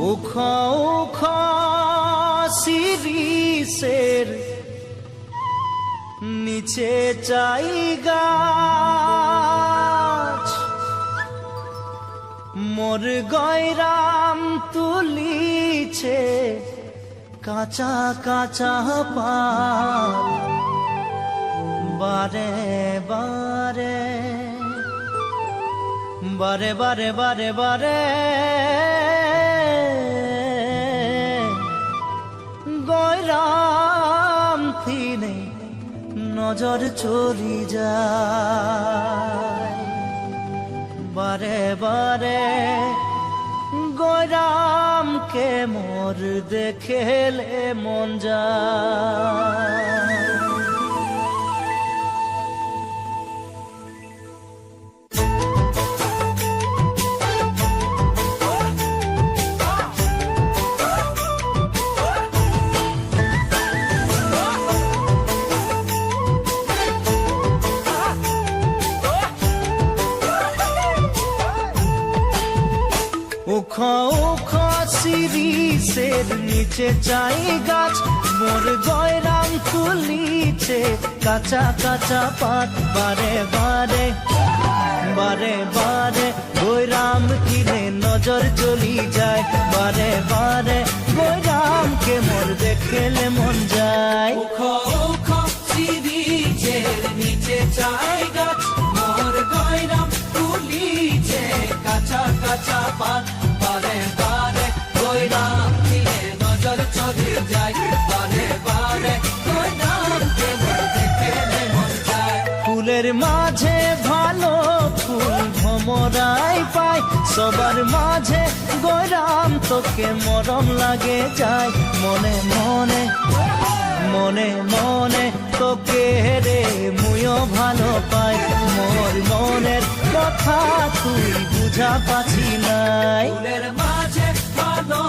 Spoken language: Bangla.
উখা উখা শিরিষের নিচে চাই গাছ, মোর গয়রাম তুলিছে কাঁচা কাঁচা পাত। বারে বারে বারে বারে বারে বারে গয়রাম থিনে নজর চলি যায়। বারে বারে গয়রামকে মোর দেখেলে মন যায়। উখা উখা শিরিষের নিচে চাই গাছ, মোর গয়রাম তুলিছে কাঁচা কাঁচা পাত। বারে বারে বারে বারে গয়রাম কিনে নজর চলি যায়। বারে বারে গয়রামকে মোর দেখেলে মন যায়। উখা উখা শিরিষের নিচে চাই গাছ, মোর গয়রাম তুলিছে কাঁচা কাঁচা পাত। বারে বারে গয়রাম কিনে নজর চলে যায়। বারে বারে গয়রামকে মোর দেখেলে মন যায়। ফুলের মাঝে ভালো ফুল ভমরাই পায়, সবার মাঝে গয়রাম তোকে মরম লাগে যায়। মনে মনে মনে মনে তোকে রে মুইও ভালো পাই, মোর মনের কথা তুই বুঝা পাচ্ছি নাই। ফুলের মাঝে ভালো